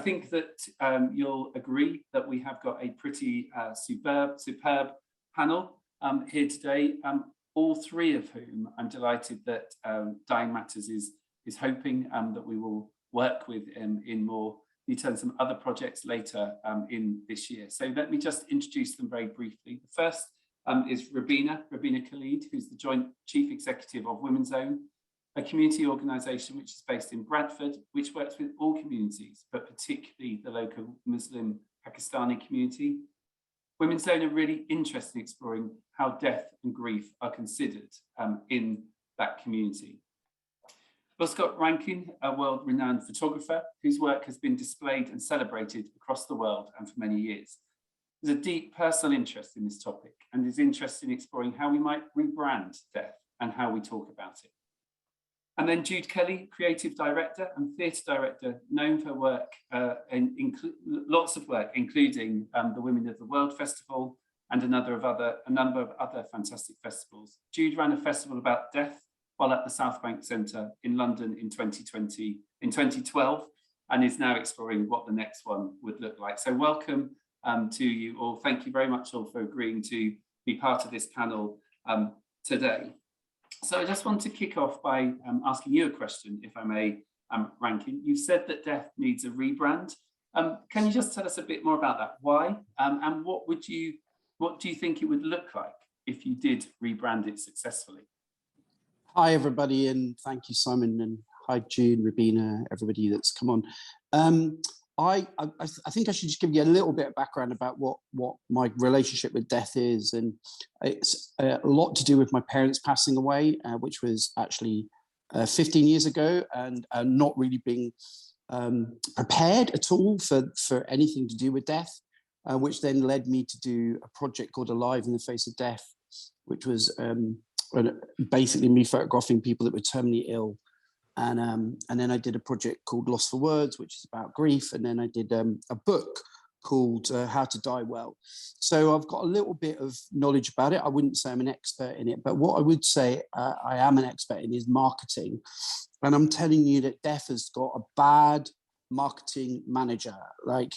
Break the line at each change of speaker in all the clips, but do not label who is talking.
think that you'll agree that we have got a pretty superb panel here today, all three of whom I'm delighted that Dying Matters is hoping that we will work with in more detail and some other projects later in this year. So let me just introduce them very briefly. The first is Rubina Khalid, who's the Joint Chief Executive of WomenZone, a community organisation which is based in Bradford, which works with all communities, but particularly the local Muslim Pakistani community. WomenZone are really interested in exploring how death and grief are considered in that community. We've also got Rankin, a world-renowned photographer whose work has been displayed and celebrated across the world and for many years. There's a deep personal interest in this topic and is interested in exploring how we might rebrand death and how we talk about it. And then Jude Kelly, creative director and theatre director, known for work, lots of work, including the Women of the World Festival and a number of other fantastic festivals. Jude ran a festival about death while at the South Bank Centre in London in 2012, and is now exploring what the next one would look like. So welcome to you all. Thank you very much all for agreeing to be part of this panel today. So I just want to kick off by asking you a question, if I may, Rankin. You said that death needs a rebrand. Can you just tell us a bit more about that? Why? And what do you think it would look like if you did rebrand it successfully?
Hi, everybody, and thank you, Simon, and hi, Jude, Rubina, everybody that's come on. I think I should just give you a little bit of background about what my relationship with death is, and it's a lot to do with my parents passing away, which was actually 15 years ago, and not really being prepared at all for anything to do with death, which then led me to do a project called Alive in the Face of Death, which was basically me photographing people that were terminally ill. And then I did a project called Lost for Words, which is about grief. And then I did a book called How to Die Well. So I've got a little bit of knowledge about it. I wouldn't say I'm an expert in it, but what I would say I am an expert in is marketing. And I'm telling you that death has got a bad marketing manager. Like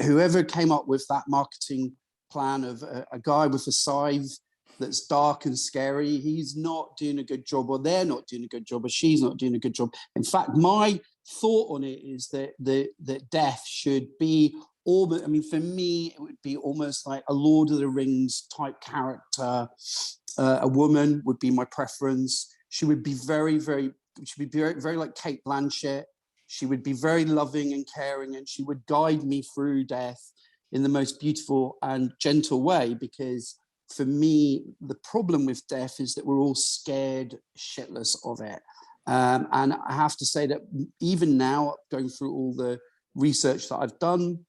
whoever came up with that marketing plan of a guy with a scythe that's dark and scary, he's not doing a good job, or they're not doing a good job, or she's not doing a good job. In fact, my thought on it is that death should be almost, I mean, for me, it would be almost like a Lord of the Rings type character. A woman would be my preference. She would be very like Cate Blanchett. She would be very loving and caring, and she would guide me through death in the most beautiful and gentle way, because for me, the problem with death is that we're all scared shitless of it. And I have to say that even now, going through all the research that I've done,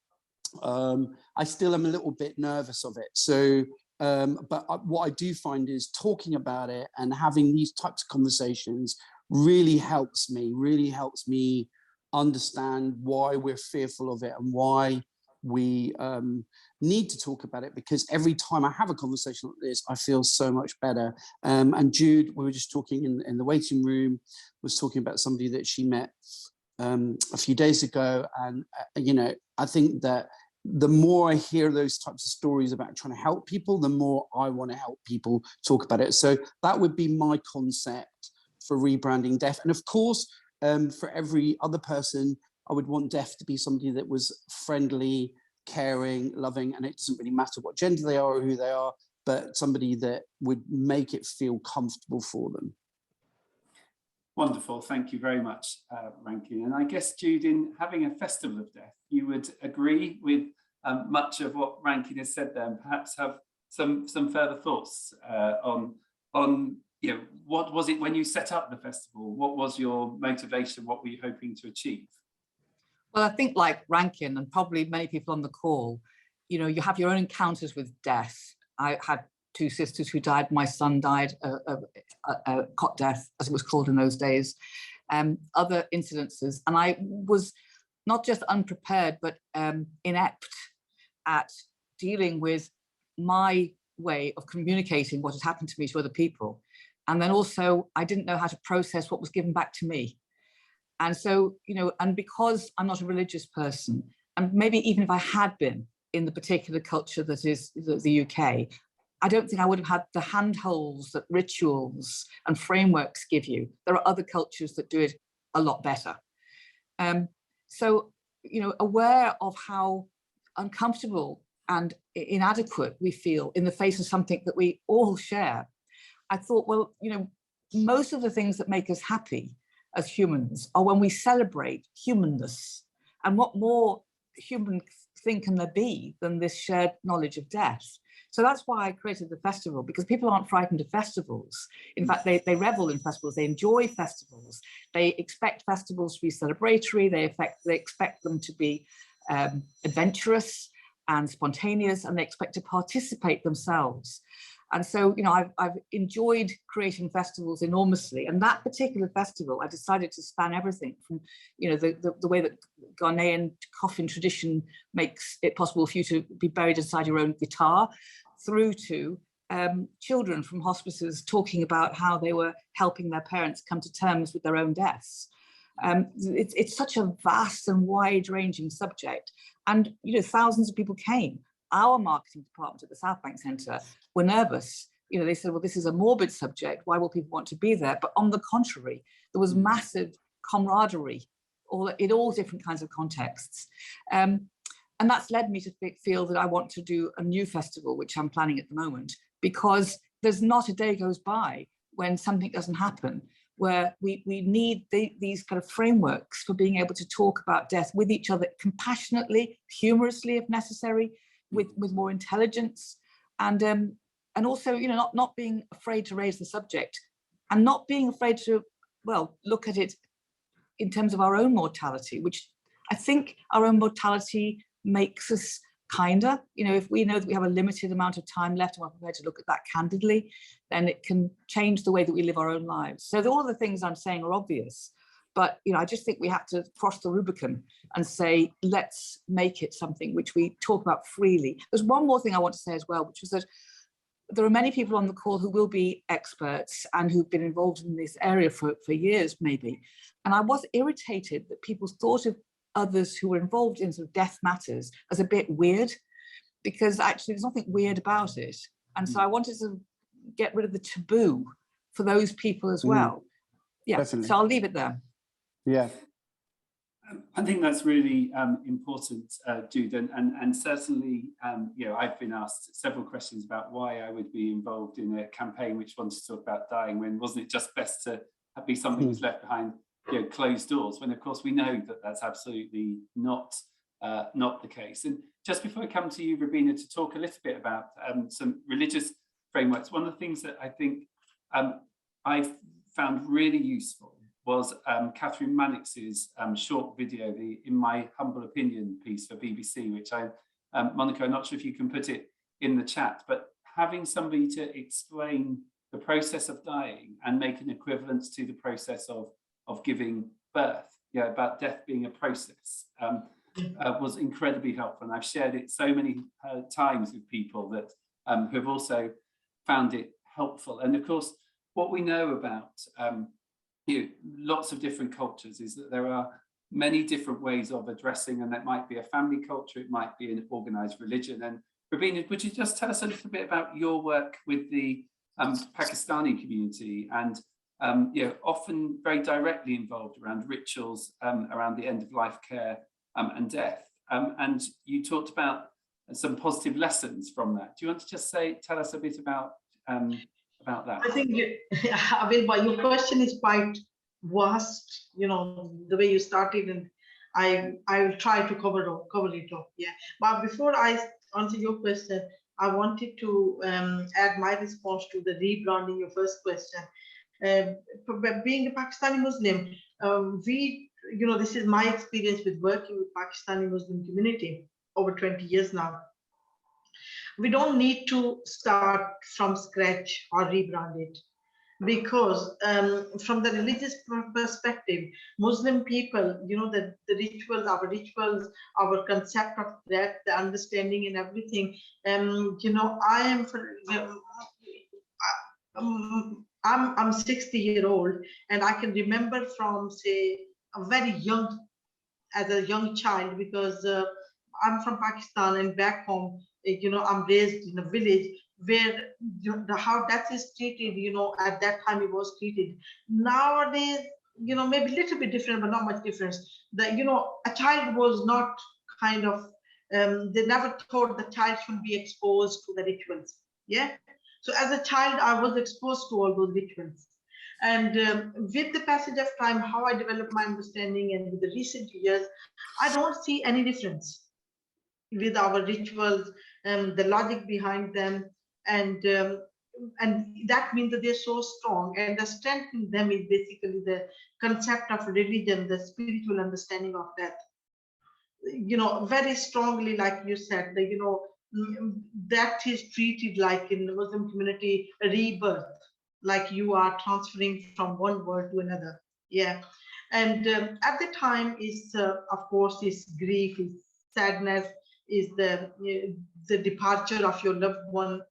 I still am a little bit nervous of it. So, but what I do find is talking about it and having these types of conversations really helps me understand why we're fearful of it and why we need to talk about it, because every time I have a conversation like this, I feel so much better. And Jude, we were just talking in the waiting room, was talking about somebody that she met a few days ago. And, you know, I think that the more I hear those types of stories about trying to help people, the more I want to help people talk about it. So that would be my concept for rebranding death. And of course, for every other person, I would want death to be somebody that was friendly, caring, loving, and it doesn't really matter what gender they are or who they are, but somebody that would make it feel comfortable for them.
Wonderful, thank you very much, Rankin. And I guess, Jude, in having a festival of death, you would agree with much of what Rankin has said there, and perhaps have some further thoughts on you know, what was it when you set up the festival? What was your motivation? What were you hoping to achieve?
Well, I think like Rankin and probably many people on the call, you know, you have your own encounters with death. I had two sisters who died. My son died a cot death, as it was called in those days. Other incidences, and I was not just unprepared, but inept at dealing with my way of communicating what had happened to me to other people. And then also, I didn't know how to process what was given back to me. And so, you know, and because I'm not a religious person, and maybe even if I had been in the particular culture that is the UK, I don't think I would have had the handholds that rituals and frameworks give you. There are other cultures that do it a lot better. So, you know, aware of how uncomfortable and inadequate we feel in the face of something that we all share, I thought, well, you know, most of the things that make us happy as humans are when we celebrate humanness. And what more human thing can there be than this shared knowledge of death? So that's why I created the festival, because people aren't frightened of festivals. In fact, they revel in festivals, they enjoy festivals, they expect festivals to be celebratory, they expect them to be adventurous and spontaneous, and they expect to participate themselves. And so, you know, I've enjoyed creating festivals enormously. And that particular festival, I decided to span everything from, you know, the way that Ghanaian coffin tradition makes it possible for you to be buried inside your own guitar, through to children from hospices talking about how they were helping their parents come to terms with their own deaths. It's such a vast and wide-ranging subject. And, you know, thousands of people came. Our marketing department at the South Bank Centre were nervous. You know, they said, well, this is a morbid subject. Why will people want to be there? But on the contrary, there was massive camaraderie in all different kinds of contexts. And that's led me to feel that I want to do a new festival, which I'm planning at the moment, because there's not a day goes by when something doesn't happen, where we need these kind of frameworks for being able to talk about death with each other compassionately, humorously if necessary, with more intelligence, and also, you know, not being afraid to raise the subject, and not being afraid to, well, look at it in terms of our own mortality, which I think our own mortality makes us kinder. You know, if we know that we have a limited amount of time left and we're prepared to look at that candidly, then it can change the way that we live our own lives. So all the things I'm saying are obvious, but, you know, I just think we have to cross the Rubicon and say, let's make it something which we talk about freely. There's one more thing I want to say as well, which was that there are many people on the call who will be experts and who've been involved in this area for years, maybe. And I was irritated that people thought of others who were involved in sort of death matters as a bit weird, because actually there's nothing weird about it. And so I wanted to get rid of the taboo for those people as well. Yeah, definitely. So I'll leave it there.
Yeah.
I think that's really important, Jude, and certainly, you know, I've been asked several questions about why I would be involved in a campaign which wanted to talk about dying, when wasn't it just best to be something that's left behind, you know, closed doors, when of course we know that that's absolutely not the case. And just before I come to you, Rubina, to talk a little bit about some religious frameworks, one of the things that I think I found really useful was Catherine Mannix's short video, the In My Humble Opinion piece for BBC, which Monica, I'm not sure if you can put it in the chat, but having somebody to explain the process of dying and make an equivalence to the process of giving birth, yeah, about death being a process, was incredibly helpful. And I've shared it so many times with people that who have also found it helpful. And of course, what we know about you know, lots of different cultures is that there are many different ways of addressing, and that might be a family culture, it might be an organized religion. And Rubina, would you just tell us a little bit about your work with the Pakistani community, and you know, often very directly involved around rituals around the end of life care and death. And you talked about some positive lessons from that. Do you want to just tell us a bit about that?
I think, I mean, your question is quite vast, you know, the way you started, and I will try to cover it all. Yeah. But before I answer your question, I wanted to add my response to the rebranding, your first question. Being a Pakistani Muslim, you know, this is my experience with working with Pakistani Muslim community over 20 years now. We don't need to start from scratch or rebrand it, because from the religious perspective, Muslim people, you know, the rituals, our concept of death, the understanding and everything, you know, I'm 60-year-old, and I can remember from, say, a very young, as a young child, because I'm from Pakistan, and back home, I'm raised in a village where how death is treated, at that time it was treated. Nowadays, maybe a little bit different, but not much difference. A child was not kind of, they never thought the child should be exposed to the rituals. Yeah. So as a child, I was exposed to all those rituals. And with the passage of time, how I developed my understanding, and with the recent years, I don't see any difference with our rituals, the logic behind them, and that means that they're so strong. And the strength in them is basically the concept of religion, the spiritual understanding of death. Very strongly, like you said, that is treated like in the Muslim community, rebirth, like you are transferring from one world to another. Yeah. And at the time is, of course, is grief, is sadness, is the departure of your loved one,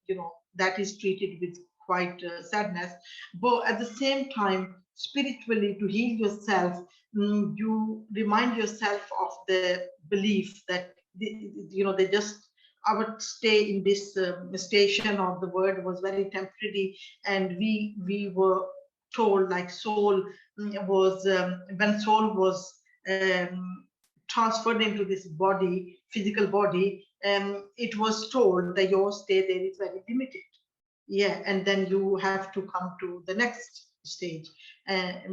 that is treated with quite sadness. But at the same time, spiritually, to heal yourself, you remind yourself of the belief that, they just, our stay in this station of the world was very temporary, and we were told, like soul was, when soul was transferred into this body, physical body, it was told that your stay there is very limited. Yeah, and then you have to come to the next stage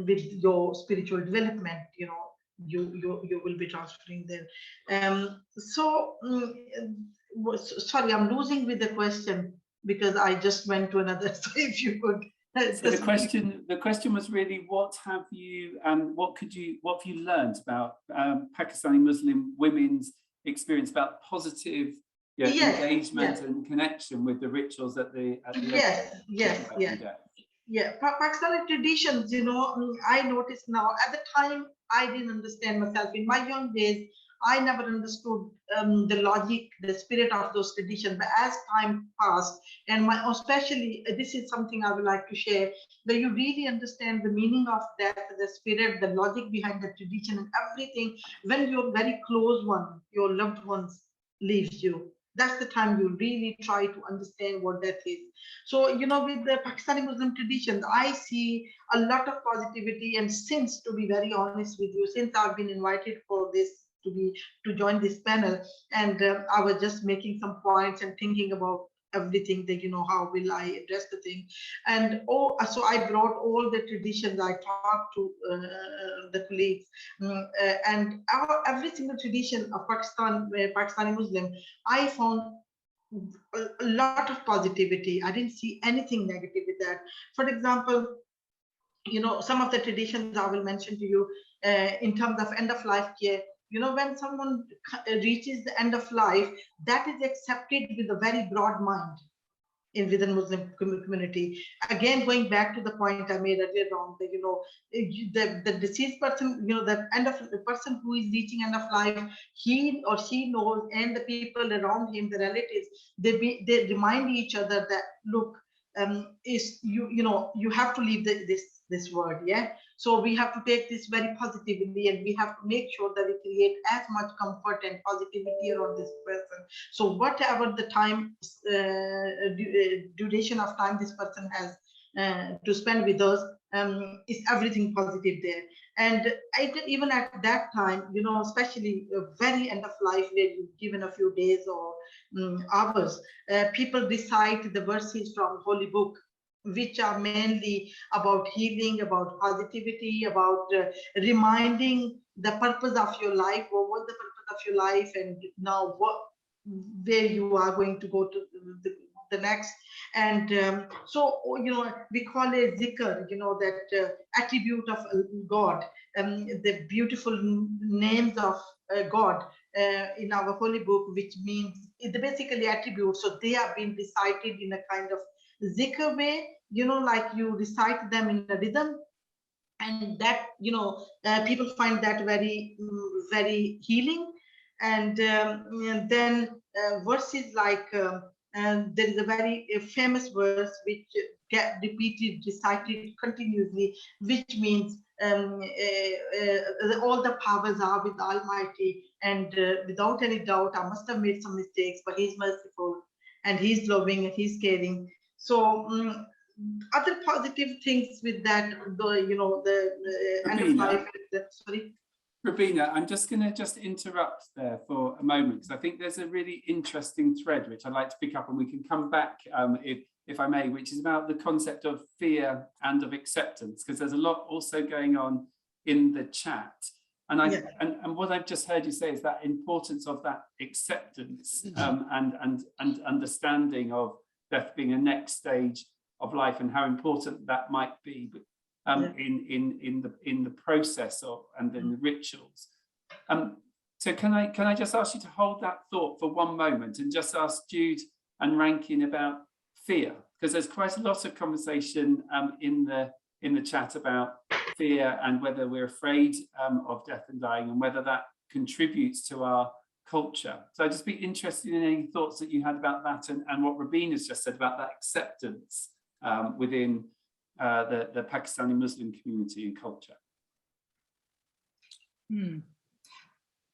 with your spiritual development. You will be transferring there. Sorry, I'm losing with the question because I just went to another. So if you could.
So the question was really, what have you learned about Pakistani Muslim women's experience about positive engagement and connection with the rituals at the
Pakistani traditions, I notice now. At the time, I didn't understand myself. In my young days, I never understood the logic, the spirit of those traditions. But as time passed, and especially this is something I would like to share, that you really understand the meaning of death, the spirit, the logic behind the tradition, and everything. When your very close one, your loved ones, leaves you, that's the time you really try to understand what death is. So, with the Pakistani Muslim traditions, I see a lot of positivity. And since, to be very honest with you, since I've been invited for this, to join this panel, and I was just making some points and thinking about everything that, how will I address the thing. And so I brought all the traditions. I talked to the colleagues, and every single tradition of Pakistani Muslim, I found a lot of positivity. I didn't see anything negative with that. For example, some of the traditions I will mention to you in terms of end of life care. When someone reaches the end of life, that is accepted with a very broad mind within Muslim community. Again, going back to the point I made earlier on, the deceased person, the person who is reaching end of life, he or she knows, and the people around him, the relatives, they remind each other that, look, you have to leave this world. Yeah. So we have to take this very positively, and we have to make sure that we create as much comfort and positivity around this person. So whatever the time, duration of time this person has to spend with us, is everything positive there. And even at that time, especially very end of life, where you've given a few days or hours, people recite the verses from Holy Book, which are mainly about healing, about positivity, about reminding the purpose of your life, or what the purpose of your life, and now where you are going to go to the next. And so, we call it zikr, that attribute of God, the beautiful names of God in our Holy Book, which means it's basically attributes. So they have been recited in a kind of zikr way, like you recite them in a rhythm, and that, people find that very, very healing. And then verses like and there is a very famous verse which get repeated, recited continuously, which means all the powers are with Almighty, and without any doubt, I must have made some mistakes, but He's merciful and He's loving and He's caring. So other positive things with that, the end of life. Sorry.
Rubina, I'm just going to interrupt there for a moment, because I think there's a really interesting thread which I'd like to pick up, and we can come back if I may, which is about the concept of fear and of acceptance, because there's a lot also going on in the chat. And and what I've just heard you say is that importance of that acceptance and understanding of death being a next stage of life, and how important that might be. In the process of and in the rituals. So can I just ask you to hold that thought for one moment and just ask Jude and Rankin about fear, because there's quite a lot of conversation in the chat about fear and whether we're afraid of death and dying, and whether that contributes to our culture. So I'd just be interested in any thoughts that you had about that, and what Rubina's just said about that acceptance within the Pakistani Muslim community and culture.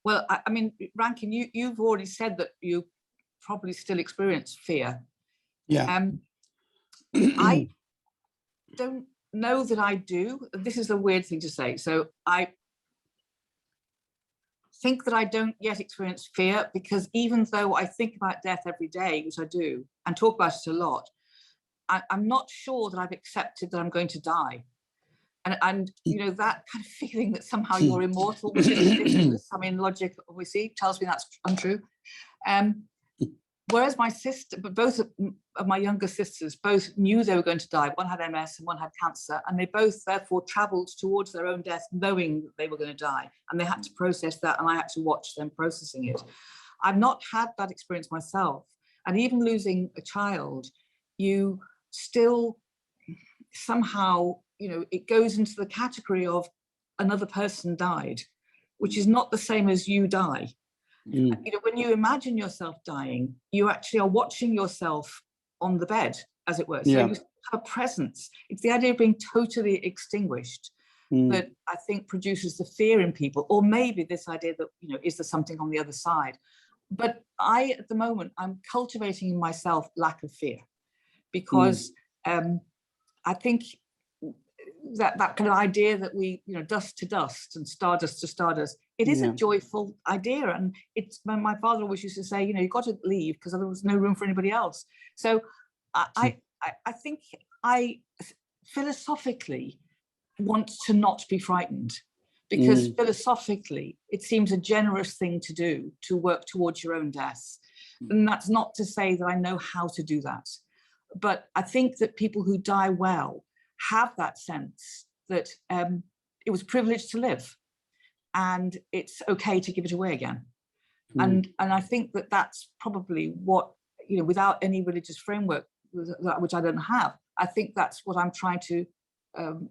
Well, I mean, Rankin, you've already said that you probably still experience fear.
Yeah.
I don't know that I do. This is a weird thing to say. So I think that I don't yet experience fear, because even though I think about death every day, which I do, and talk about it a lot, I'm not sure that I've accepted that I'm going to die. And you know, that kind of feeling that somehow you're immortal, which is, I mean, logic obviously tells me that's untrue. Whereas my sister, but both of my younger sisters both knew they were going to die. One had MS and one had cancer, and they both therefore traveled towards their own death knowing that they were going to die, and they had to process that, and I had to watch them processing it. I've not had that experience myself, and even losing a child, you still somehow, you know, it goes into the category of another person died, which is not the same as you die. You know, when you imagine yourself dying, you actually are watching yourself on the bed, as it were. So you have a presence. It's the idea of being totally extinguished that I think produces the fear in people, or maybe this idea that, you know, is there something on the other side? But at the moment, I'm cultivating in myself lack of fear, because I think that kind of idea that we, you know, dust to dust and stardust to stardust, it is a joyful idea. And it's, my father always used to say, you know, you've got to leave because there was no room for anybody else. So I think I philosophically want to not be frightened, because philosophically it seems a generous thing to do, to work towards your own death. And that's not to say that I know how to do that. But I think that people who die well have that sense that it was privileged to live, and it's okay to give it away again. And I think that that's probably what, you know, without any religious framework, which I don't have, I think that's what I'm trying to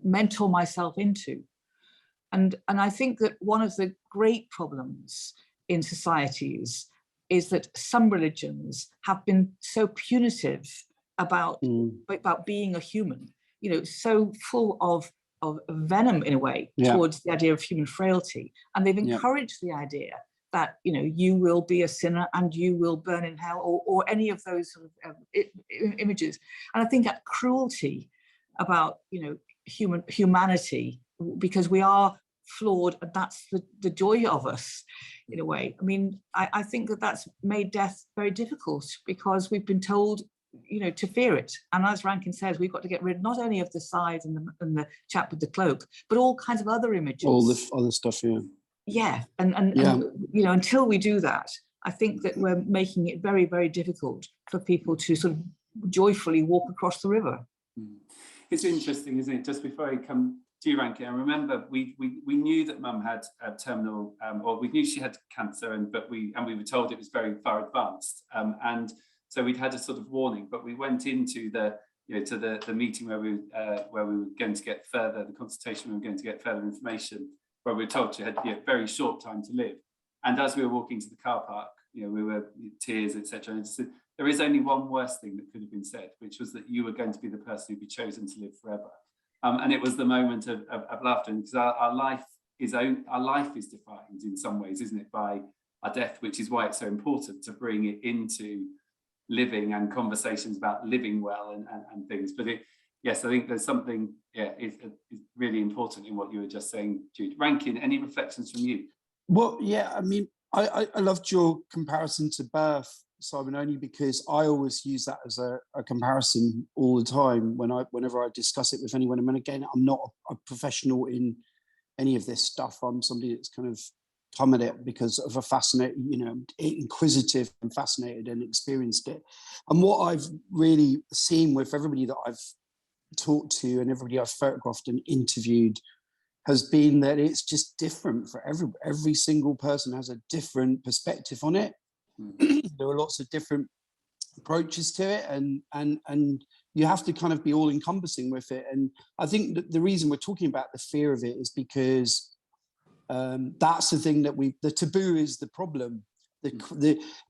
mentor myself into. And I think that one of the great problems in societies is that some religions have been so punitive about being a human, you know, so full of venom in a way towards the idea of human frailty. And they've encouraged the idea that, you know, you will be a sinner and you will burn in hell, or any of those sort of images. And I think that cruelty about, you know, humanity, because we are flawed, and that's the joy of us in a way. I mean, I think that that's made death very difficult, because we've been told, you know, to fear it. And as Rankin says, we've got to get rid not only of the sides and the chap with the cloak, but all kinds of other images.
All the other stuff, and
you know, until we do that, I think that we're making it very, very difficult for people to sort of joyfully walk across the river.
It's interesting, isn't it? Just before I come to you, Rankin, I remember we knew that Mum had a terminal, or we knew she had cancer, but we were told it was very far advanced, and so we'd had a sort of warning. But we went into the meeting where we were going to get further, the consultation, we were going to get further information, where we were told she had a very short time to live. And as we were walking to the car park, you know, we were tears, etc. And there is only one worse thing that could have been said, which was that you were going to be the person who'd be chosen to live forever. And it was the moment of laughter, because our life is defined in some ways, isn't it, by our death, which is why it's so important to bring it into living and conversations about living well and things. But yes, I think there's something, is really important in what you were just saying, Jude. Rankin, any reflections from you?
Well, yeah, I mean, I loved your comparison to birth, Simon, only because I always use that as a comparison all the time whenever I discuss it with anyone. I mean, again, I'm not a professional in any of this stuff. I'm somebody that's kind of come at it because of a fascinating, inquisitive and fascinated and experienced it. And what I've really seen with everybody that I've talked to and everybody I've photographed and interviewed has been that it's just different for every single person has a different perspective on it. There are lots of different approaches to it, and you have to kind of be all encompassing with it. And I think that the reason we're talking about the fear of it is because that's the thing that the taboo is the problem.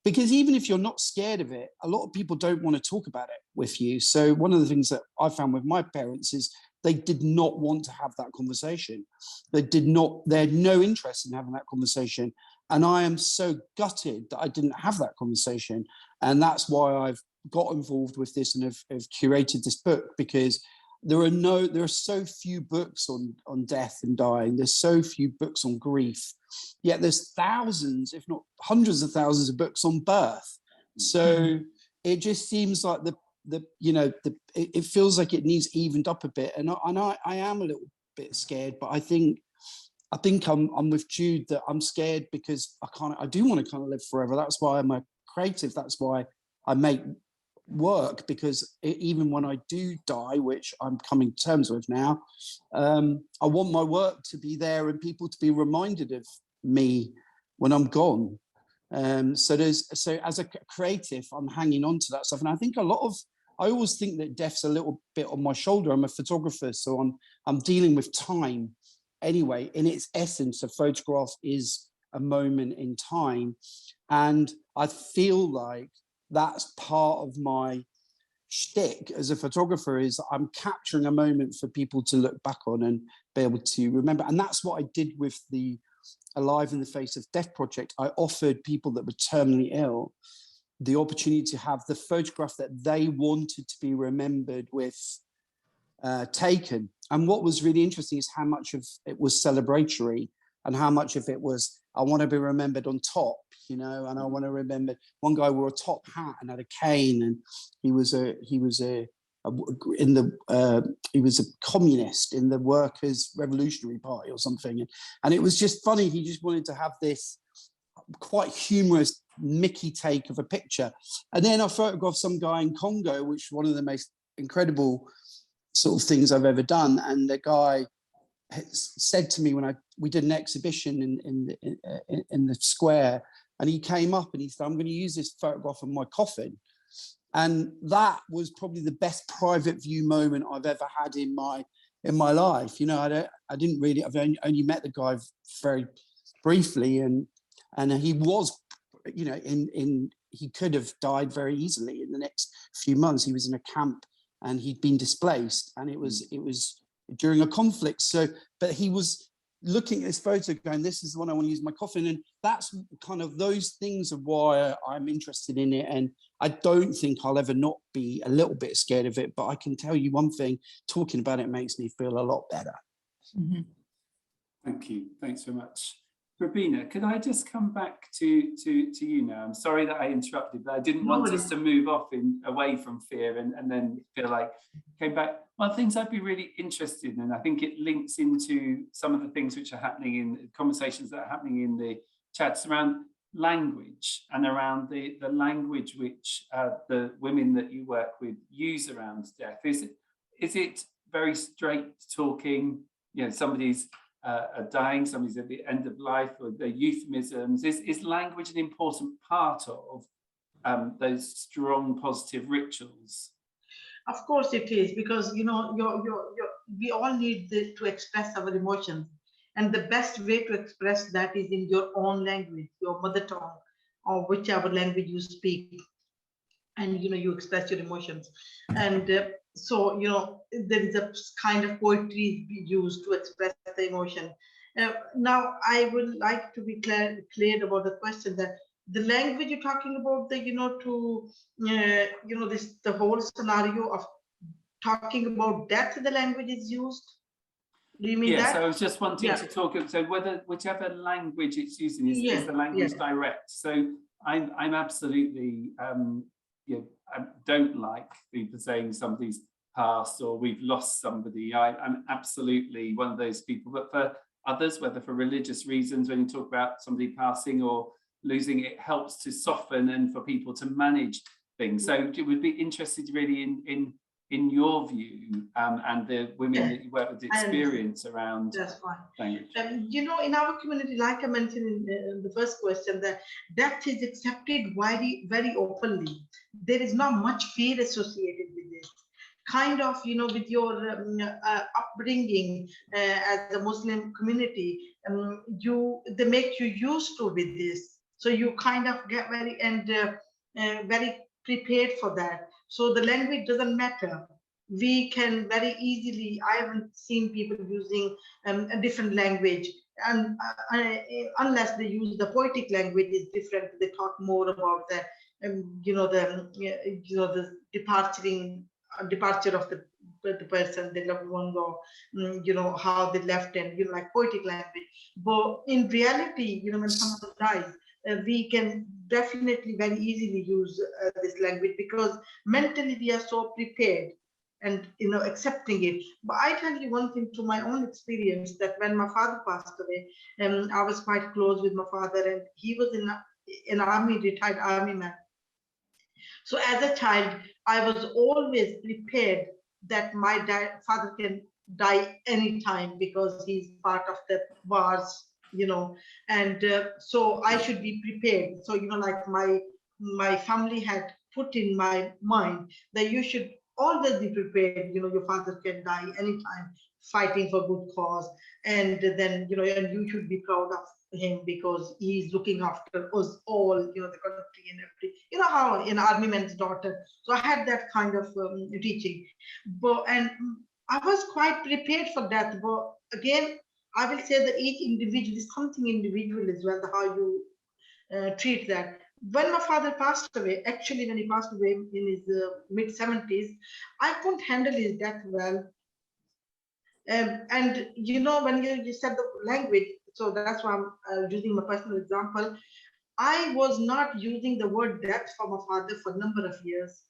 Because even if you're not scared of it, a lot of people don't want to talk about it with you. So one of the things that I found with my parents is they did not want to have that conversation. They had no interest in having that conversation. And I am so gutted that I didn't have that conversation. And that's why I've got involved with this and have curated this book, because there are so few books on death and dying. There's so few books on grief. Yet there's thousands, if not hundreds of thousands of books on birth. So it just seems like it feels like it needs evened up a bit. And I am a little bit scared, but I think I'm with Jude, that I'm scared because I do want to kind of live forever. That's why I'm a creative. That's why I make work, because even when I do die, which I'm coming to terms with now, I want my work to be there and people to be reminded of me when I'm gone. So as a creative, I'm hanging on to that stuff. And I think I always think that death's a little bit on my shoulder. I'm a photographer, so I'm dealing with time. Anyway, in its essence, a photograph is a moment in time. And I feel like that's part of my shtick as a photographer, is I'm capturing a moment for people to look back on and be able to remember. And that's what I did with the Alive in the Face of Death project. I offered people that were terminally ill the opportunity to have the photograph that they wanted to be remembered with taken. And what was really interesting is how much of it was celebratory and how much of it was, I want to be remembered on top, and I want to remember. One guy wore a top hat and had a cane, and he was a communist in the Workers' Revolutionary Party or something. And it was just funny. He just wanted to have this quite humorous Mickey take of a picture. And then I photographed some guy in Congo, which is one of the most incredible sort of things I've ever done. And the guy said to me when we did an exhibition in the square, and he came up and he said, "I'm going to use this photograph of my coffin." And that was probably the best private view moment I've ever had in my life. I've only met the guy very briefly, and he was, he could have died very easily in the next few months. He was in a camp and he'd been displaced, and it was during a conflict. So, but he was looking at this photo going, "This is the one I want to use my coffin." And that's kind of, those things are why I'm interested in it. And I don't think I'll ever not be a little bit scared of it, but I can tell you one thing, talking about it makes me feel a lot better.
Mm-hmm.
Thank you. Thanks very much. Rubina, could I just come back to you now? I'm sorry that I interrupted, but I didn't want us to move off away from fear and then feel like came back. One of the things I'd be really interested in, and I think it links into some of the things which are happening in conversations that are happening in the chats around language and around the language which the women that you work with use around death. Is it very straight talking? Somebody's dying, somebody's at the end of life, or the euphemisms. Is language an important part of those strong positive rituals?
Of course it is, because we all need to express our emotions, and the best way to express that is in your own language, your mother tongue, or whichever language you speak. and you express your emotions, and so there is a kind of poetry used to express the emotion. Now I would like to be clear about the question that the language you're talking about, the whole scenario of talking about death, the language is used. Do you mean
yes,
that?
I was just wanting to talk, so whichever language it's using is the language direct. So I'm absolutely, I don't like people saying somebody's passed or we've lost somebody. I'm absolutely one of those people, but for others, whether for religious reasons, when you talk about somebody passing or losing, it helps to soften and for people to manage things. So it would be interested really in your view and the women that you work with, experience around language.
In our community, like I mentioned in the first question, that death is accepted very, very openly. There is not much fear associated with this. Kind of, with your upbringing as a Muslim community, they make you used to with this. So you kind of get very prepared for that. So the language doesn't matter. We can very easily, I haven't seen people using a different language, and unless they use the poetic language is different. They talk more about the, the departure of the person, the loved one, or how they left, and like poetic language. But in reality, when someone dies, we can definitely very easily use this language because mentally we are so prepared and accepting it. But I tell you one thing, to my own experience, that when my father passed away, I was quite close with my father, and he was in army, retired army man. So as a child, I was always prepared that my father can die anytime because he's part of the wars, and so I should be prepared. So, like my family had put in my mind that you should always be prepared. Your father can die anytime, fighting for good cause, and then and you should be proud of him because he's looking after us all, the country and everything. How an army man's daughter. So I had that kind of teaching, and I was quite prepared for that. But again, I will say that each individual is something individual as well, how you treat that. When my father passed away, actually when he passed away in his mid-70s, I couldn't handle his death well. And when you said the language, so that's why I'm using my personal example. I was not using the word death for my father for a number of years.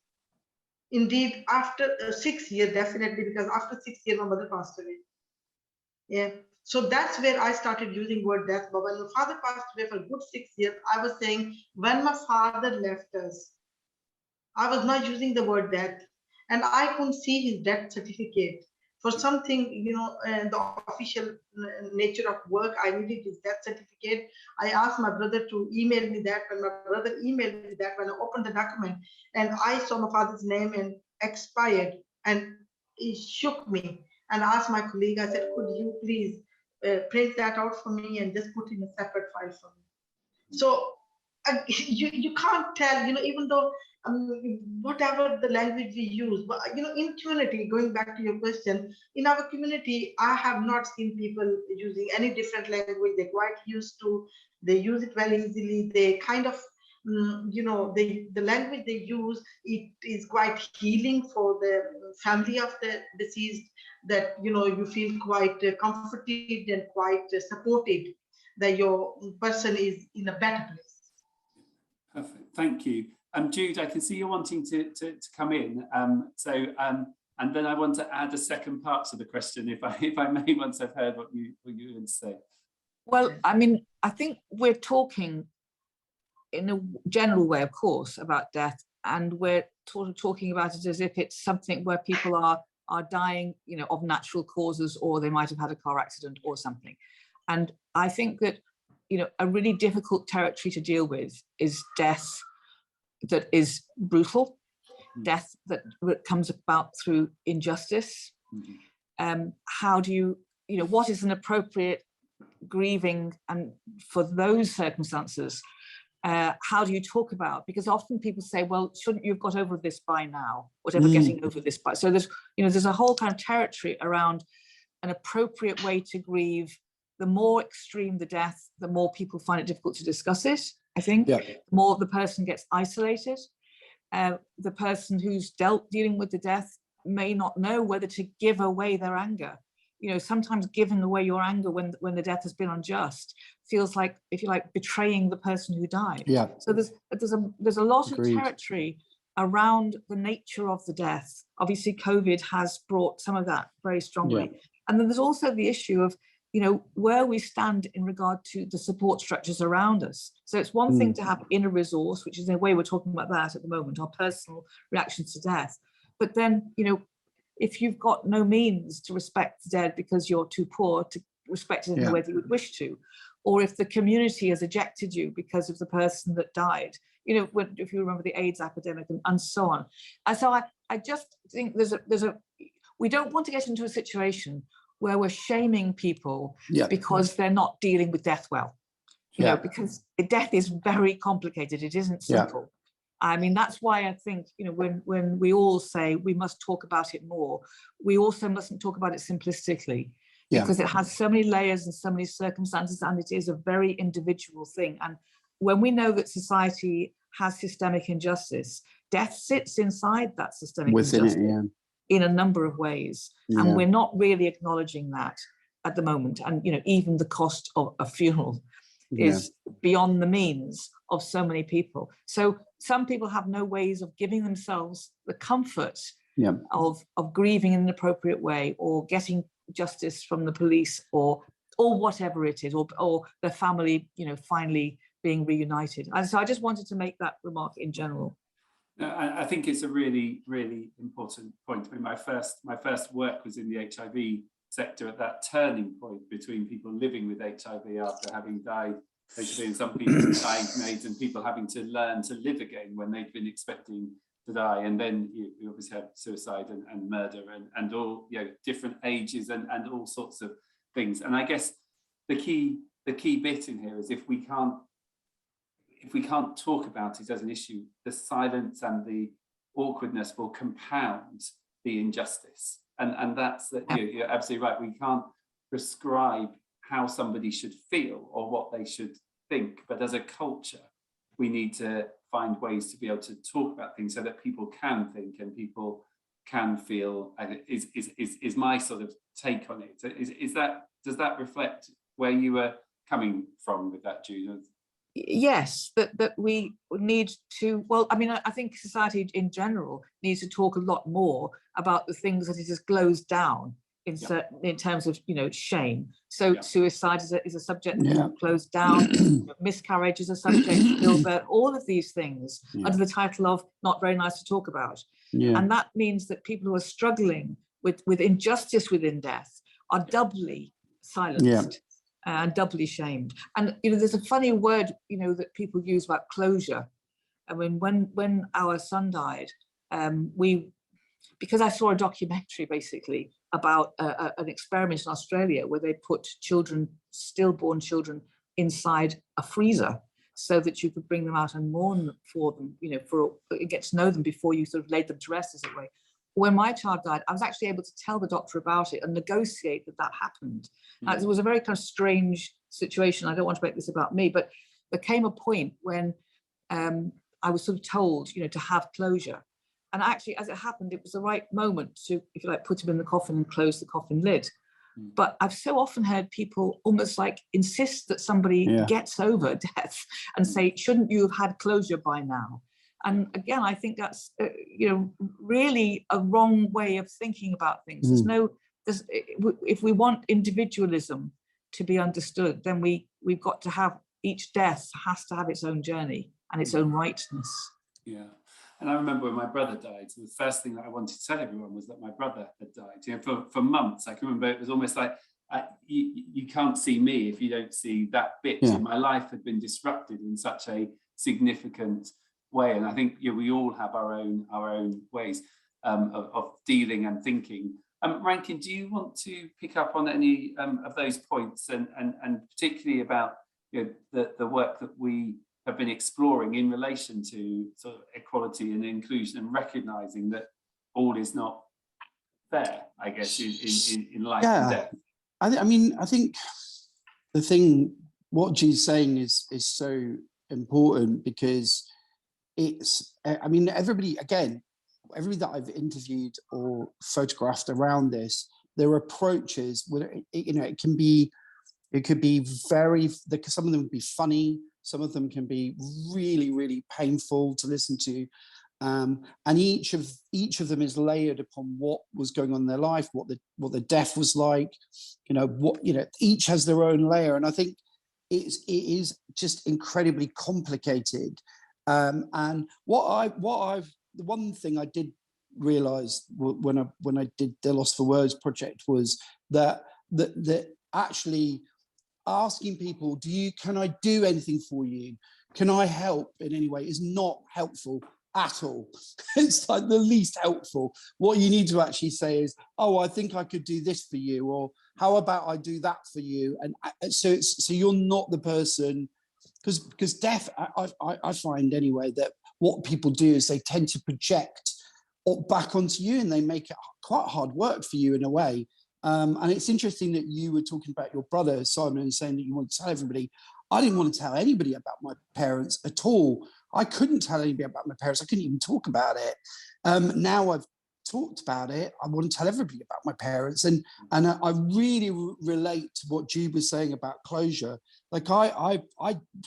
Indeed, after 6 years, definitely, because after 6 years, my mother passed away. Yeah. So that's where I started using word death. But when my father passed away for a good 6 years, I was saying, when my father left us, I was not using the word death. And I couldn't see his death certificate. For something, the official nature of work, I needed his death certificate. I asked my brother to email me that. When my brother emailed me that, when I opened the document and I saw my father's name and expired, and it shook me. And I asked my colleague, I said, could you please print that out for me and just put in a separate file for me? So you can't tell, even though whatever the language we use, but in community, going back to your question, in our community, I have not seen people using any different language. They're quite used to, they use it very easily. They kind of, the language they use, it is quite healing for the family of the deceased, that, you feel quite comforted and quite supported that your person is in a better place.
Perfect, thank you. Jude, I can see you're wanting to come in. And then I want to add a second part to the question, if I may, once I've heard what you would say.
Well, I mean, I think we're talking in a general way, of course, about death, and we're sort of talking about it as if it's something where people are dying, of natural causes, or they might have had a car accident or something. And I think that, a really difficult territory to deal with is death that is brutal, death that comes about through injustice. How do you, what is an appropriate grieving and for those circumstances? How do you talk about? Because often people say, well, shouldn't you have got over this by now? Whatever getting over this by. So there's, there's a whole kind of territory around an appropriate way to grieve. The more extreme the death, the more people find it difficult to discuss it, I think.
Yeah.
The more the person gets isolated. The person who's dealing with the death may not know whether to give away their anger. Sometimes giving away your anger when the death has been unjust feels like, if you like, betraying the person who died.
Yeah.
So there's a lot
Agreed.
of territory around the nature of the death. Obviously, COVID has brought some of that very strongly. Yeah. And then there's also the issue of, where we stand in regard to the support structures around us. So it's one thing to have inner resource, which is in a way we're talking about that at the moment, our personal reactions to death. But then, if you've got no means to respect the dead because you're too poor to respect it in the way that you would wish to, or if the community has ejected you because of the person that died, if you remember the AIDS epidemic and so on. And so I just think we don't want to get into a situation where we're shaming people because they're not dealing with death well, because death is very complicated. It isn't simple. I mean, that's why I think, when we all say we must talk about it more, we also mustn't talk about it simplistically, because it has so many layers and so many circumstances, and it is a very individual thing. And when we know that society has systemic injustice, death sits inside that systemic injustice in a number of ways. And we're not really acknowledging that at the moment. And, even the cost of a funeral is beyond the means of so many people. So some people have no ways of giving themselves the comfort of grieving in an appropriate way, or getting justice from the police, or whatever it is, or their family, finally being reunited. And so I just wanted to make that remark in general.
No, I think it's a really, really important point. I mean, my first work was in the HIV sector at that turning point between people living with HIV after having died, and some people dying from AIDS, and people having to learn to live again when they'd been expecting to die. And then you obviously have suicide and murder and all, different ages and all sorts of things. And I guess the key bit in here is if we can't talk about it as an issue, the silence and the awkwardness will compound the injustice. And that's that. You're absolutely right. We can't prescribe how somebody should feel or what they should think, but as a culture, we need to find ways to be able to talk about things so that people can think and people can feel. And is my sort of take on it. Does that reflect where you were coming from with that, Jude?
Yes, that we need to, well, I mean, I think society in general needs to talk a lot more about the things that it has closed down in certain, in terms of, shame. So suicide is a subject that closed down, miscarriage is a subject, stillbirth, all of these things under the title of not very nice to talk about. And that means that people who are struggling with injustice within death are doubly silenced. And doubly shamed. And there's a funny word that people use about closure. I mean, when our son died, because I saw a documentary basically about an experiment in Australia where they put stillborn children inside a freezer so that you could bring them out and mourn for them, get to know them before you sort of laid them to rest, as it were. When my child died, I was actually able to tell the doctor about it and negotiate that happened. It was a very kind of strange situation. I don't want to make this about me, but there came a point when I was sort of told, to have closure. And actually, as it happened, it was the right moment to, if you like, put him in the coffin and close the coffin lid. But I've so often heard people almost like insist that somebody gets over death and say, shouldn't you have had closure by now? And again, I think that's, really a wrong way of thinking about things. If we want individualism to be understood, then we've got to have, each death has to have its own journey and its own rightness. Yeah.
And I remember when my brother died, the first thing that I wanted to tell everyone was that my brother had died. For months, I can remember it was almost like, you can't see me if you don't see that bit. My life had been disrupted in such a significant way, and I think we all have our own ways of dealing and thinking. Rankin, do you want to pick up on any of those points, and particularly about the work that we have been exploring in relation to sort of equality and inclusion, and recognizing that all is not fair, I guess, in life and death.
I mean, I think the thing, what Jude's saying is so important, because it's, I mean, everybody that I've interviewed or photographed around this, their approaches, you know, it could be very, some of them would be funny, some of them can be really, really painful to listen to. And each of them is layered upon what was going on in their life, what the death was like, each has their own layer. And I think it is just incredibly complicated. And the one thing I did realize when I did the Lost for Words project was that actually asking people, can I do anything for you? Can I help in any way, is not helpful at all. It's like the least helpful. What you need to actually say is, oh, I think I could do this for you, or how about I do that for you? And so you're not the person, because deaf, I find anyway, that what people do is they tend to project back onto you, and they make it quite hard work for you in a way. And it's interesting that you were talking about your brother, Simon, and saying that you want to tell everybody. I didn't want to tell anybody about my parents at all. I couldn't tell anybody about my parents. I couldn't even talk about it. Now I've talked about it, I want to tell everybody about my parents. And I really relate to what Jude was saying about closure. Like, I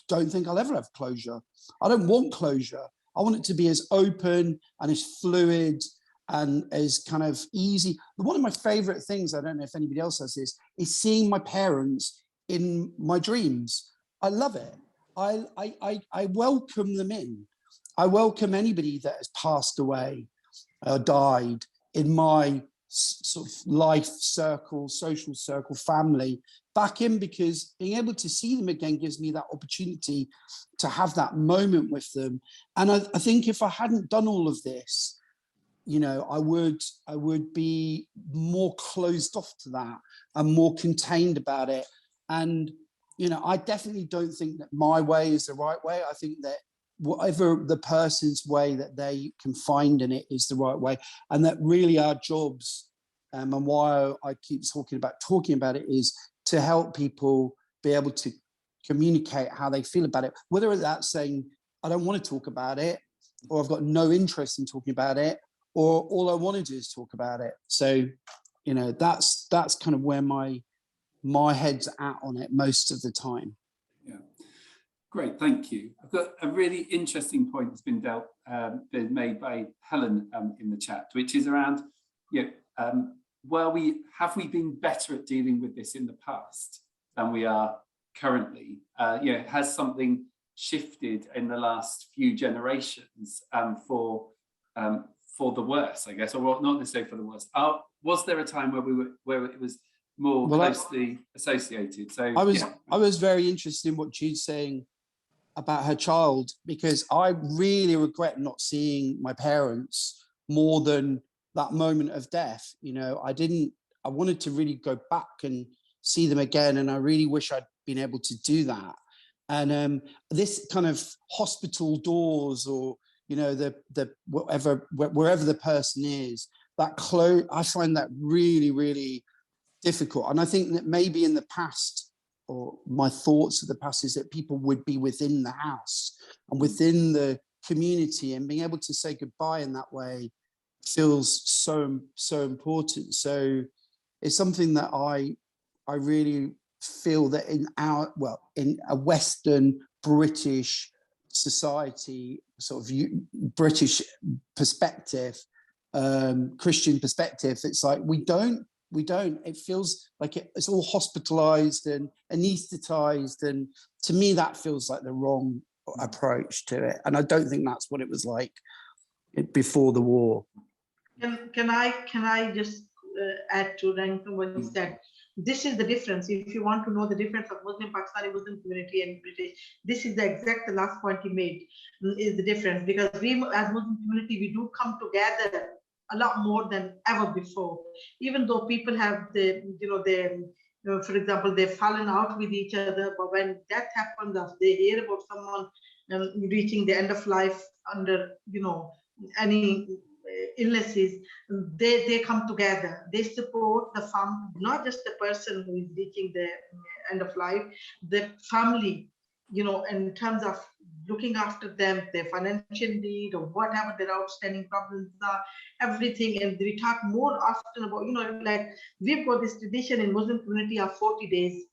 don't think I'll ever have closure. I don't want closure. I want it to be as open and as fluid and as kind of easy. One of my favorite things, I don't know if anybody else has this, is seeing my parents in my dreams. I love it. I welcome them in. I welcome anybody that has passed away or died in my sort of life circle, social circle, family back in, because being able to see them again gives me that opportunity to have that moment with them. And I think if I hadn't done all of this, you know, I would be more closed off to that and more contained about it. And, you know, I definitely don't think that my way is the right way. I think that whatever the person's way that they can find in it is the right way. And that really our jobs, and why I keep talking about it, is to help people be able to communicate how they feel about it, whether that's saying, I don't want to talk about it, or I've got no interest in talking about it, or all I want to do is talk about it. So, you know, that's kind of where my head's at on it most of the time.
Yeah, great, thank you. I've got a really interesting point that's been made by Helen in the chat, which is around, you know, have we been better at dealing with this in the past than we are currently? You know, has something shifted in the last few generations for the worse, I guess, or not necessarily for the worse? Was there a time where it was more closely associated? So I was
very interested in what Jude's saying about her child, because I really regret not seeing my parents more than that moment of death. You know, I wanted to really go back and see them again, and I really wish I'd been able to do that. And this kind of hospital doors, or, you know, wherever the person is, I find that really, really difficult. And I think that maybe in the past, or my thoughts of the past, is that people would be within the house and within the community, and being able to say goodbye in that way feels so important. So it's something that I really feel that in a Western British society, sort of British perspective, Christian perspective, it's like we don't, it feels like it's all hospitalized and anesthetized, and to me that feels like the wrong approach to it. And I don't think that's what it was like before the war.
Can I just add to Rankin what he said? This is the difference. If you want to know the difference of Muslim, Pakistani Muslim community and British, this is the last point he made, is the difference. Because we as Muslim community, we do come together a lot more than ever before. Even though people have for example, they've fallen out with each other, but when death happens, they hear about someone reaching the end of life under, any illnesses, they come together. They support the family, not just the person who is reaching the end of life, the family, in terms of looking after them, their financial need or whatever their outstanding problems are, everything. And we talk more often about, like we've got this tradition in Muslim community of 40 days.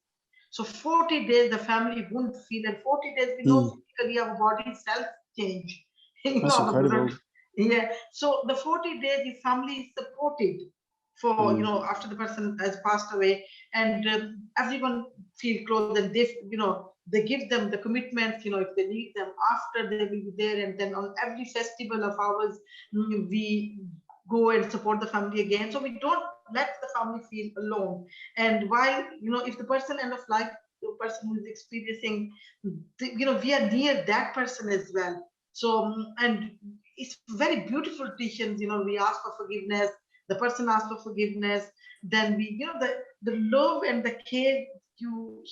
So 40 days the family won't feel, and 40 days we know physically our body self-change.
That's incredible.
Yeah. So the 40 days the family is supported for, after the person has passed away, and everyone feel close, and they give them the commitments, if they need them after, they will be there. And then on every festival of ours, we go and support the family again. So we don't let the family feel alone. And while, if the person end of life, the person who is experiencing, we are near that person as well. So, and it's very beautiful traditions, we ask for forgiveness, the person asks for forgiveness, then we, the love and the care you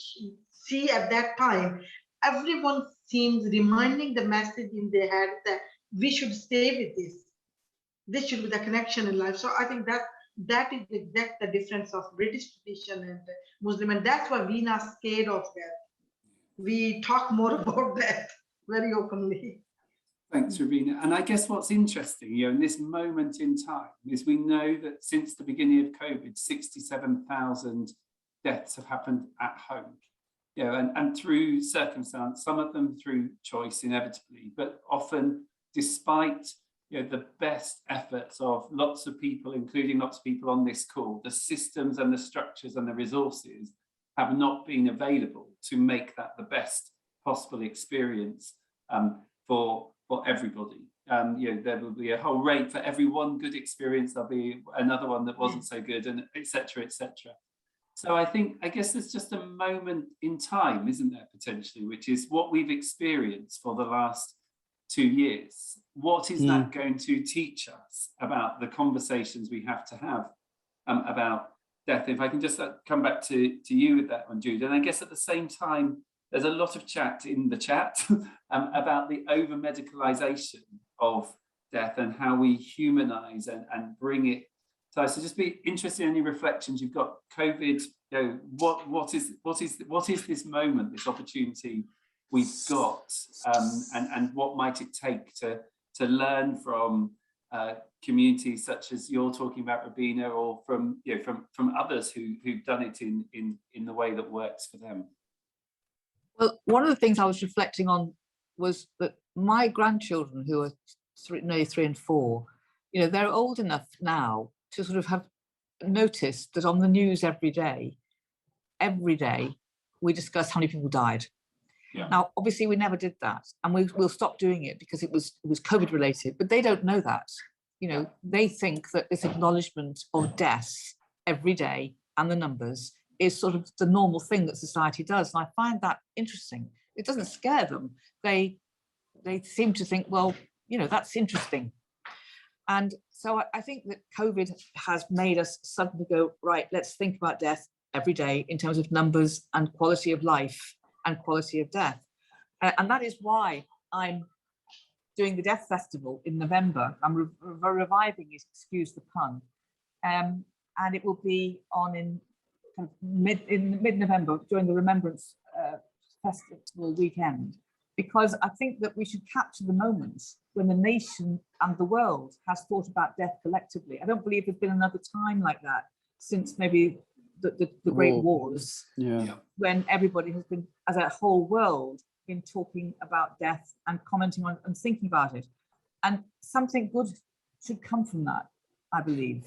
see at that time, everyone seems reminding the message in their head that we should stay with this. This should be the connection in life. So I think that is the difference of British tradition and Muslim, and that's why we're not scared of that. We talk more about that very openly.
Thanks, Rubina. And I guess what's interesting, in this moment in time, is we know that since the beginning of COVID, 67,000 deaths have happened at home. And through circumstance, some of them through choice, inevitably, but often despite the best efforts of lots of people, including lots of people on this call, the systems and the structures and the resources have not been available to make that the best possible experience for everybody. There will be a whole rate for every one good experience. There'll be another one that wasn't so good, and etc. etc. So I guess there's just a moment in time, isn't there, potentially, which is what we've experienced for the last 2 years. What is that going to teach us about the conversations we have to have about death? If I can just come back to you with that one, Jude. And I guess at the same time, there's a lot of chat in the chat about the over-medicalization of death and how we humanize and bring it. So just be interested in any reflections you've got. COVID, what is this moment, this opportunity we've got, and what might it take to learn from communities such as you're talking about, Rubina, or from others who've done it in the way that works for them?
Well, one of the things I was reflecting on was that my grandchildren, who are nearly 3 and 4, they're old enough now to sort of have noticed that on the news every day, we discuss how many people died. Yeah. Now, obviously, we never did that, and we'll stop doing it because it was COVID related. But they don't know that. They think that this acknowledgement of deaths every day and the numbers is sort of the normal thing that society does, and I find that interesting. It doesn't scare them. They seem to think, well, that's interesting. And so I think that COVID has made us suddenly go, right, let's think about death every day in terms of numbers and quality of life and quality of death. And that is why I'm doing the Death Festival in November. I'm reviving it, excuse the pun. And it will be on in mid-November during the Remembrance Festival weekend, because I think that we should capture the moments when the nation and the world has thought about death collectively. I don't believe there's been another time like that since maybe the Great Wars, when everybody has been, as a whole world, been talking about death and commenting on and thinking about it. And something good should come from that, I believe.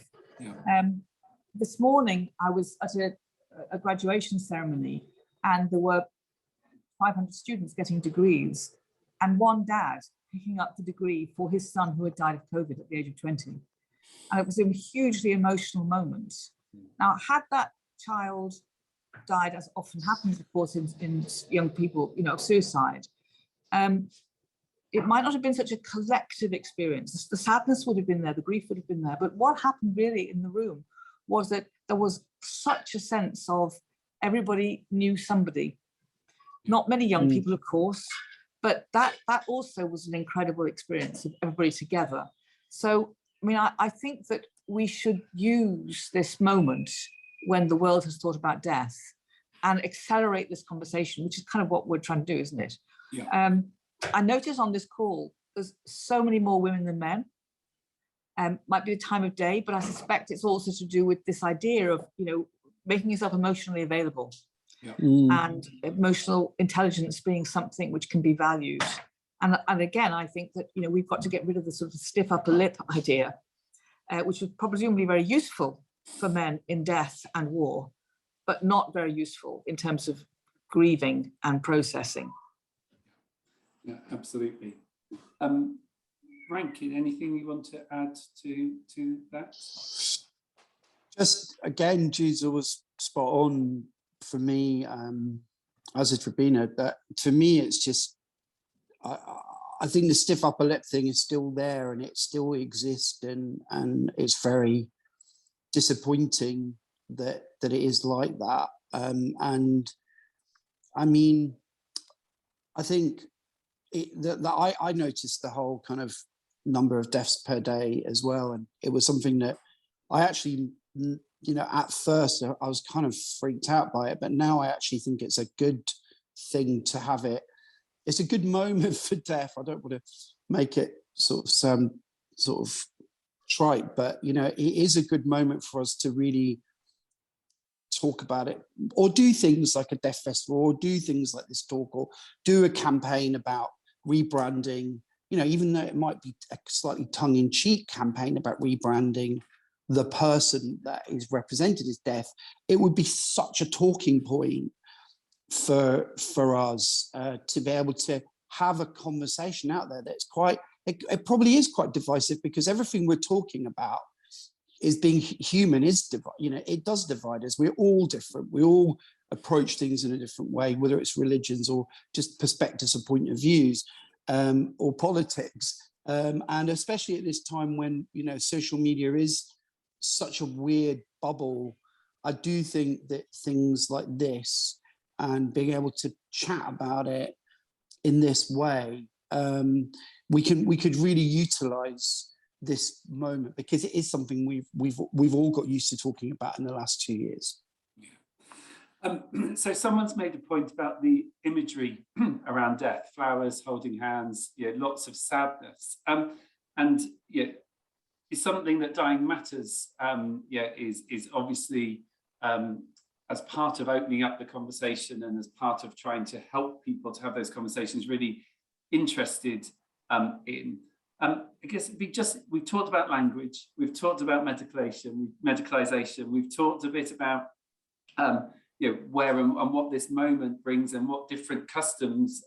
This morning, I was at a graduation ceremony, and there were 500 students getting degrees, and one dad picking up the degree for his son who had died of COVID at the age of 20. And it was a hugely emotional moment. Now, had that child died, as often happens, of course, in young people, of suicide, it might not have been such a collective experience. The sadness would have been there, the grief would have been there. But what happened really in the room was that there was such a sense of everybody knew somebody. Not many young people, of course, but that also was an incredible experience of everybody together. So, I mean, I think that we should use this moment when the world has thought about death and accelerate this conversation, which is kind of what we're trying to do, isn't it?
Yeah.
I notice on this call, there's so many more women than men. Might be the time of day, but I suspect it's also to do with this idea of, you know, making yourself emotionally available.
Yeah.
And emotional intelligence being something which can be valued. And again, I think that, you know, we've got to get rid of the sort of stiff upper lip idea, which was presumably very useful for men in death and war, but not very useful in terms of grieving and processing.
Yeah, absolutely. Rankin, anything you want to add to that?
Just again, Jude was spot on for me, as is Rubina, but for me, it's just, I think the stiff upper lip thing is still there and it still exists, and it's very disappointing that it is like that. And I mean, I think I noticed the whole kind of number of deaths per day as well, and it was something that I actually, you know, at first I was kind of freaked out by it, but now I actually think it's a good thing to have it. It's a good moment for death. I don't want to make it sort of sound sort of trite, but you know, it is a good moment for us to really talk about it, or do things like a death festival, or do things like this talk, or do a campaign about rebranding, you know, even though it might be a slightly tongue-in-cheek campaign about rebranding the person that is represented as death. It would be such a talking point for us to be able to have a conversation out there that's quite, it probably is quite divisive, because everything we're talking about is being human, is you know, it does divide us. We're all different. We all approach things in a different way, whether it's religions or just perspectives or point of views, or politics. And especially at this time when, you know, social media is such a weird bubble, I do think that things like this and being able to chat about it in this way, we could really utilize this moment, because it is something we've all got used to talking about in the last 2 years.
Yeah. So someone's made a point about the imagery around death, flowers, holding hands, yeah, lots of sadness, and yeah, it's something that Dying Matters, yeah, is obviously, as part of opening up the conversation and as part of trying to help people to have those conversations, really interested in. I guess we've talked about language, we've talked about medicalization, we've talked a bit about you know, where and what this moment brings and what different customs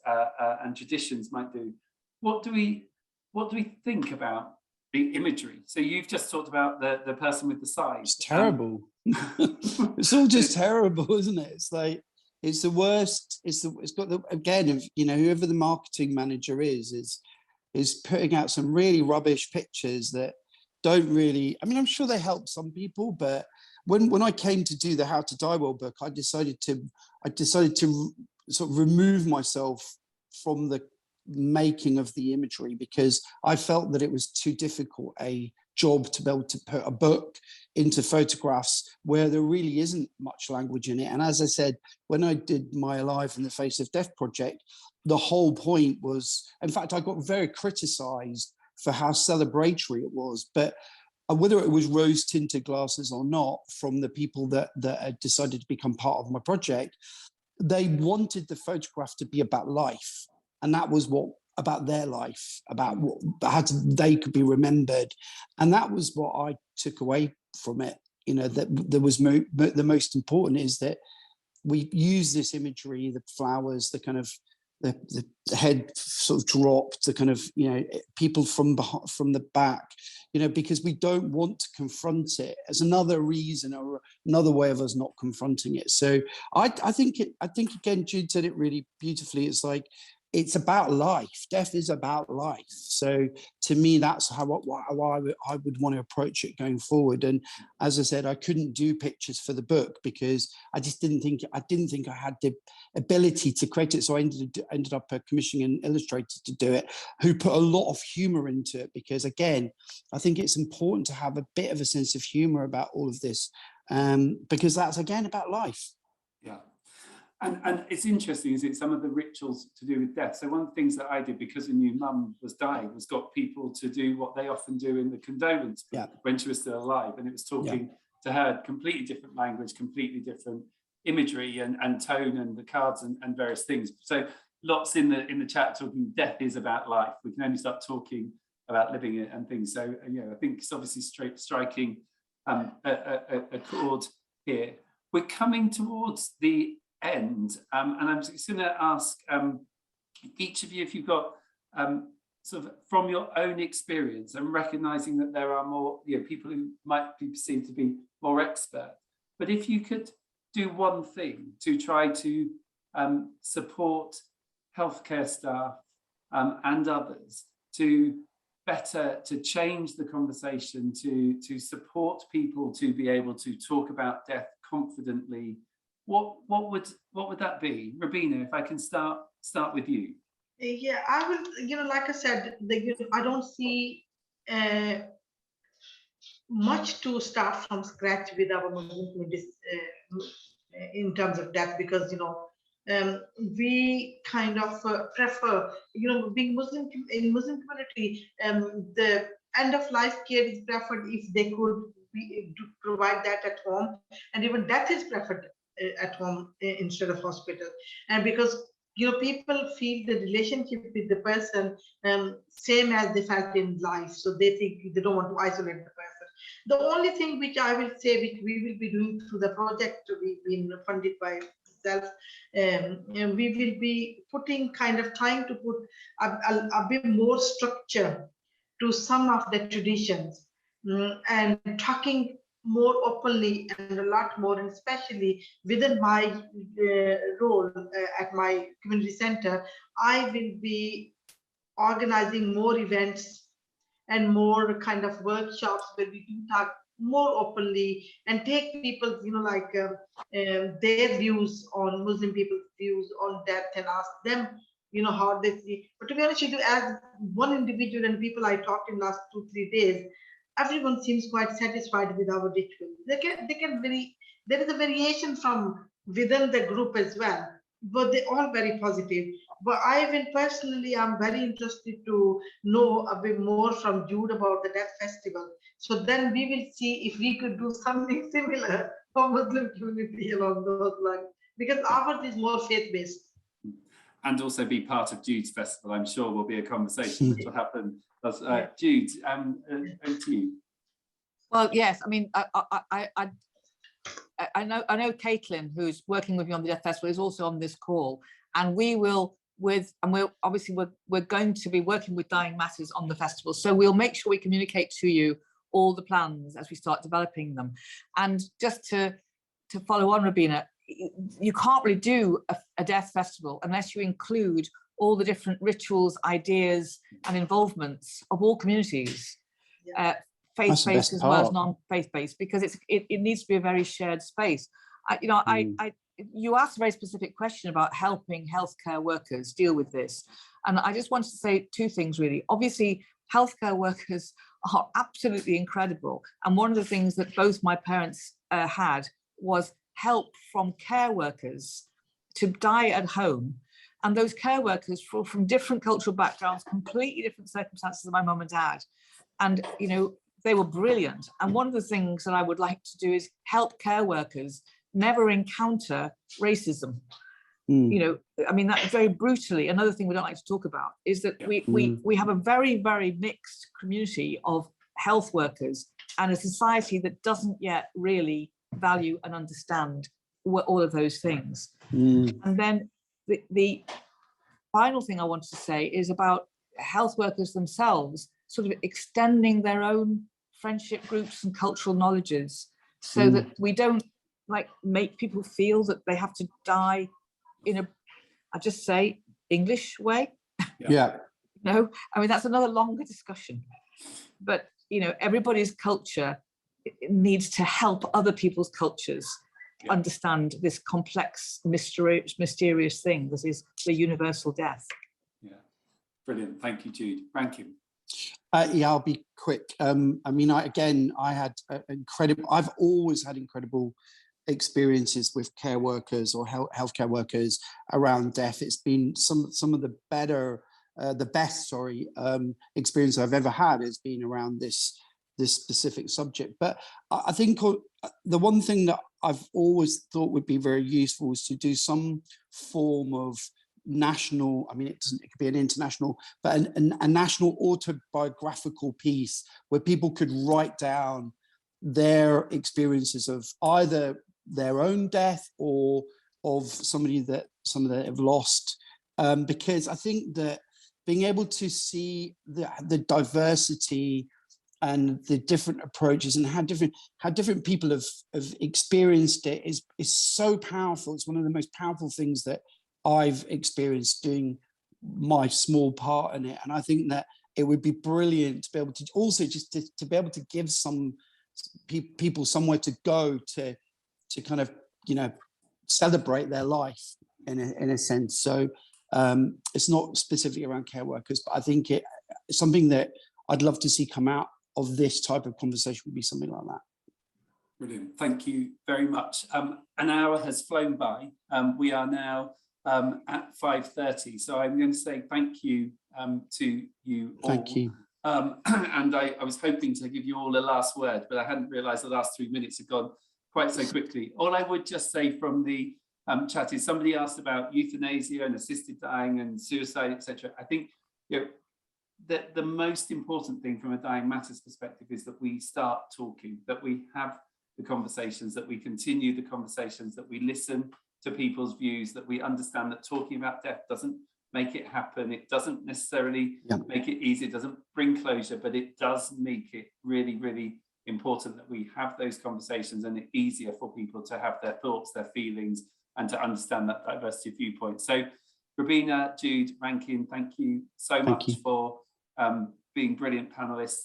and traditions might do. What do we think about the imagery? So you've just talked about the person with the size.
It's terrible. It's all just terrible, isn't it? It's like, it's the worst. It's got the, again, you know, whoever the marketing manager is putting out some really rubbish pictures that don't really, I mean, I'm sure they help some people, but when I came to do the How to Die Well book, I decided to sort of remove myself from the making of the imagery, because I felt that it was too difficult a job to be able to put a book into photographs where there really isn't much language in it. And as I said, when I did my Alive in the Face of Death project, the whole point was, in fact, I got very criticized for how celebratory it was, but whether it was rose tinted glasses or not, from the people that had decided to become part of my project, they wanted the photograph to be about life. And that was about their life, about how they could be remembered. And that was what I took away from it. You know, that there was the most important is that we use this imagery, the flowers, the kind of the head sort of dropped, the kind of, you know, people from the back, you know, because we don't want to confront it as another reason or another way of us not confronting it. So I think again, Jude said it really beautifully. It's like, it's about life. Death is about life. So to me, that's how I would want to approach it going forward. And as I said, I couldn't do pictures for the book because I just didn't think I had the ability to create it. So I ended up commissioning an illustrator to do it, who put a lot of humor into it, because again, I think it's important to have a bit of a sense of humor about all of this, because that's again about life.
Yeah. And it's interesting, is it, some of the rituals to do with death. So one of the things that I did, because I knew mum was dying, was got people to do what they often do in the condolence book when she was still alive. And it was talking to her completely different language, completely different imagery and tone, and the cards and various things. So lots in the chat talking death is about life. We can only start talking about living it and things. So I think it's obviously striking a chord here. We're coming towards the end, and I'm just going to ask each of you, if you've got sort of from your own experience and recognizing that there are more people who might be perceived to be more expert, but if you could do one thing to try to support healthcare staff and others to change the conversation, to support people to be able to talk about death confidently, what would that be? Rubina, if I can start with you.
Yeah, I will, like I said, I don't see much to start from scratch with our Muslim communities in terms of death, because we kind of prefer, being Muslim in Muslim community, the end of life care is preferred if they could provide that at home, and even death is preferred at home instead of hospital. And because people feel the relationship with the person same as they felt in life, so they think they don't want to isolate the person. The only thing which I will say, which we will be doing through the project we've been funded by itself, and we will be trying to put a bit more structure to some of the traditions, and talking more openly and a lot more, and especially within my role at my community center, I will be organizing more events and more kind of workshops where we do talk more openly and take people's, their views on Muslim people's views on death, and ask them, how they see. But to be honest with you, as one individual and people I talked in last 2-3 days, everyone seems quite satisfied with our rituals. There is a variation from within the group as well, but they're all very positive. But I will personally, I'm very interested to know a bit more from Jude about the Death Festival. So then we will see if we could do something similar for Muslim community along those lines, because ours is more faith-based.
And also be part of Jude's festival. I'm sure will be a conversation which will happen. Jude, over to you.
Well, yes, I mean, I know Caitlin, who's working with me on the Death Festival, is also on this call, and we're going to be working with Dying Matters on the festival. So we'll make sure we communicate to you all the plans as we start developing them. And just to follow on, Rubina, you can't really do a death festival unless you include all the different rituals, ideas, and involvements of all communities, faith-based as well as non-faith-based, because it needs to be a very shared space. You asked a very specific question about helping healthcare workers deal with this, and I just wanted to say two things really. Obviously, healthcare workers are absolutely incredible, and one of the things that both my parents had was help from care workers to die at home. And those care workers from different cultural backgrounds, completely different circumstances than my mum and dad. And, they were brilliant. And one of the things that I would like to do is help care workers never encounter racism. I mean, that very brutally, another thing we don't like to talk about is that we have a very, very mixed community of health workers and a society that doesn't yet really value and understand all of those things. And then the final thing I wanted to say is about health workers themselves sort of extending their own friendship groups and cultural knowledges, so that we don't make people feel that they have to die I just say English way.
Yeah.
No, I mean, that's another longer discussion. But, you know, everybody's culture needs to help other people's cultures understand this complex, mysterious thing that is the universal death.
Yeah, brilliant. Thank you, Jude. Rankin.
Yeah, I'll be quick. I mean, I had incredible. I've always had incredible experiences with care workers or healthcare workers around death. It's been some of the best experience I've ever had has been around this specific subject. But I think the one thing that I've always thought would be very useful is to do some form of national, I mean, it could be an international, but a national autobiographical piece where people could write down their experiences of either their own death or of somebody that have lost. Because I think that being able to see the diversity and the different approaches and how different people have experienced it is so powerful. It's one of the most powerful things that I've experienced doing my small part in it. And I think that it would be brilliant to be able to also just to be able to give some people somewhere to go to kind of, you know, celebrate their life in a sense. So it's not specifically around care workers, but I think it's something that I'd love to see come out of this type of conversation would be something like that.
Brilliant. Thank you very much. An hour has flown by. We are now at 5:30. So I'm going to say thank you to you all.
Thank you.
And I was hoping to give you all a last word, but I hadn't realised the last 3 minutes had gone quite so quickly. All I would just say from the chat is somebody asked about euthanasia and assisted dying and suicide, etc. I think, you know, the most important thing from a Dying Matters perspective is that we start talking, that we have the conversations, that we continue the conversations, that we listen to people's views, that we understand that talking about death doesn't make it happen. It doesn't necessarily make it easy. It doesn't bring closure, but it does make it really, really important that we have those conversations and it's easier for people to have their thoughts, their feelings, and to understand that diversity of viewpoints. So Rubina, Jude, Rankin, thank you so much for being brilliant panelists.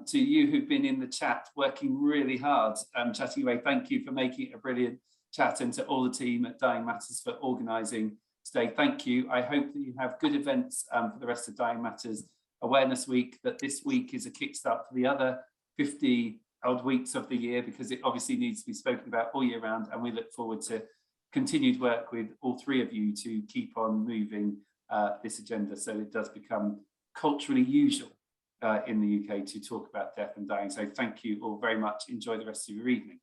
To you who've been in the chat, working really hard, chatting away, thank you for making it a brilliant chat, and to all the team at Dying Matters for organising today, thank you. I hope that you have good events for the rest of Dying Matters Awareness Week, that this week is a kickstart for the other 50 odd weeks of the year, because it obviously needs to be spoken about all year round, and we look forward to continued work with all three of you to keep on moving this agenda so it does become culturally usual in the UK to talk about death and dying. So thank you all very much. Enjoy the rest of your evening.